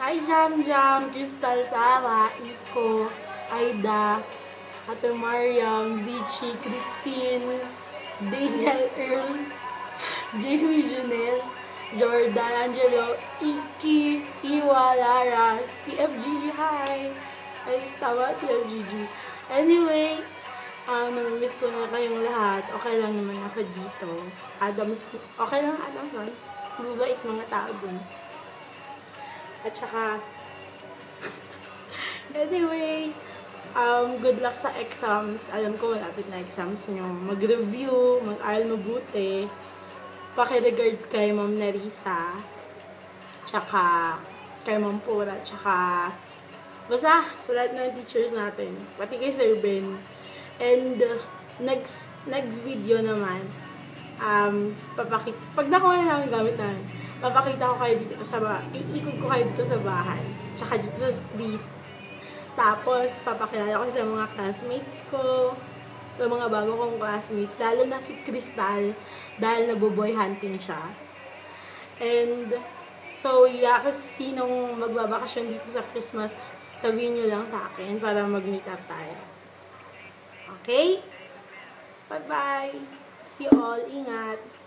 Hi Jam Jam, Crystal, Sara, Iko, Aida, Ate Mariam, Zichi, Christine, Daniel Earl, Jamie Junel, Jordan, Angelo, Iki, Iwa, Laras, TFGG, hi! Ay, tama, TFGG. Anyway, namimiss ko na kayong lahat. Okay lang naman ako dito. Adams, okay lang Adamson. Mababait mga tao dun. At saka, anyway, good luck sa exams. Alam ko malapit na exams nyo. Mag-review, mag-aral mabuti. Paki-regards kay Ma'am Nerissa. Tsaka, kay Ma'am Pura. Tsaka, basta sa lahat ng teachers natin. Pati kay Sir Ben. And, next video naman, pag nakuha na lang gamit namin, papakita ko kayo dito sa bahay. Iikot ko kayo dito sa bahay. Tsaka dito sa street. Tapos, papakilala ko sa mga classmates ko. Sa mga bago kong classmates. Lalo na si Crystal. Dahil nagbo-boy hunting siya. And, so, yeah, kasi sinong magbabakasyon dito sa Christmas, sabihin nyo lang sa akin para mag-meet up tayo. Okay? Bye-bye! See you all. Ingat!